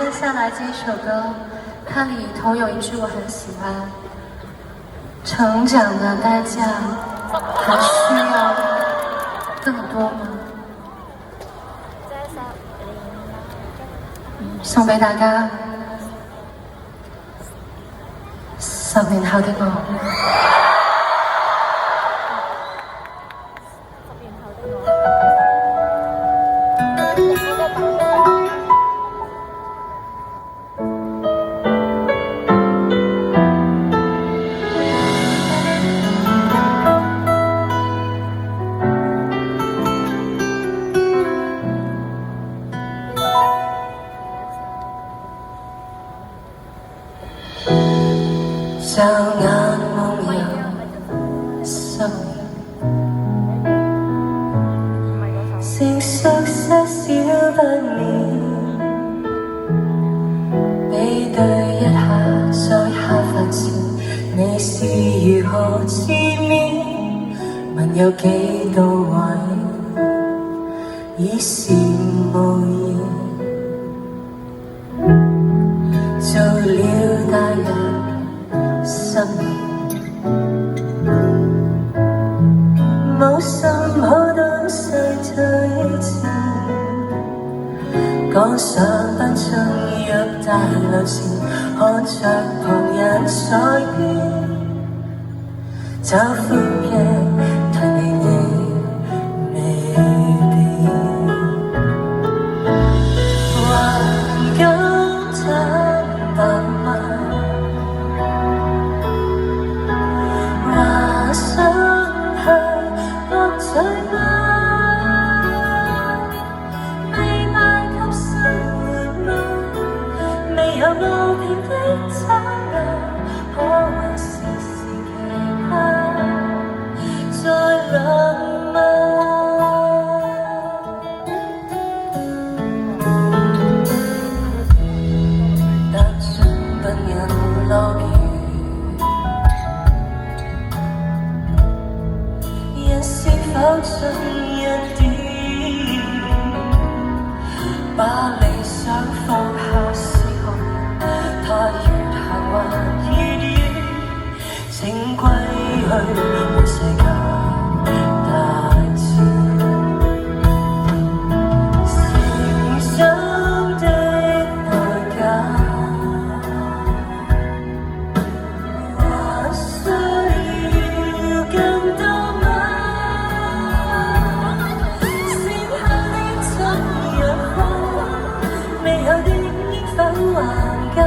接下来这一首歌，它里头有一句我很喜欢：成长的代价还需要更多吗？送俾大家10年後的我。驟眼望有10年，成熟些少不免，比對一下再下發現你是如何自勉，問有幾到位，已是無言，做了大人10年，冇什麼東西推薦，趕上奔衝約大路前，看着旁人在變，找歡嘅但你未變，還敢坦白嗎？想去博取嗎？未敗給生活嗎？未有路平的爭拗，可還是其他再冷嗎？踏進不忍樂園，是否盡一點？把理想放下是何人？他越行還越遠，請歸去為世界大戰。成長的代價，還需要更多嗎？未有的應否還夠？